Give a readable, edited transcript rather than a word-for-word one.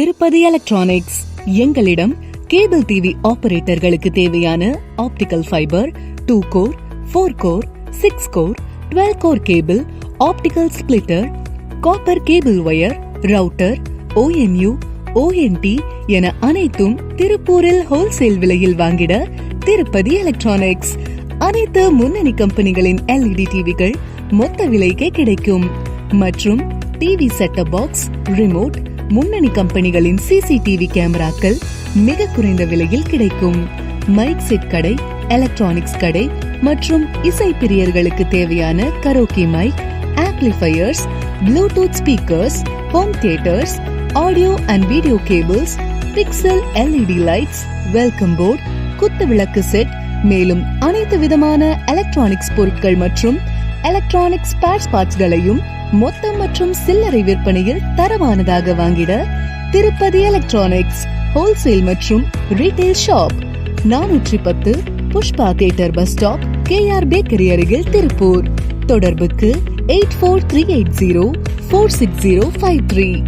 Tirupati electronics. எங்களிடம் cable TV ஆபரேட்டர்களுக்கு தேவையான optical fibre, 2 core, 4 core, 6 core, 12 core cable, optical splitter, copper cable wire, router, ONU, ONT என அனைத்தும் திருப்பூரில் wholesale விலையில் வாங்கிட திருப்பதி எலக்ட்ரானிக்ஸ். அனைத்து முன்னணி கம்பெனிகளின் LED டிவிகள் மொத்த விலைக்கே கிடைக்கும். மற்றும் டிவி செட்டப் பாக்ஸ், ரிமோட், முன்னணி கம்பெனிகளின் CCTV கேமராக்கள் மிக குறைந்த விலையில் கிடைக்கும். மைக் செட் கடை, எலக்ட்ரானிக்ஸ் கடை மற்றும் இசை பிரியர்களுக்கு தேவையான karaoke mic, amplifiers, bluetooth speakers, home theatres, audio and video cables, pixel LED lights, welcome board, குத்து விளக்கு செட், மேலும் அனைத்து விதமான எலக்ட்ரானிக்ஸ் பொருட்கள் மற்றும் எலக்ட்ரானிக்ஸ் ஸ்பேர் பார்ட்ஸ்களையும் மொத்தம் மற்றும் சில்லறை விற்பனையில் தரமானதாக வாங்கிட திருப்பதி எலக்ட்ரானிக்ஸ் ஹோல்சேல் மற்றும் retail shop. 410 Pushpa theatre bus stop, KR bakery அருகில், திருப்பூர். தொடர்புக்கு 8438046053.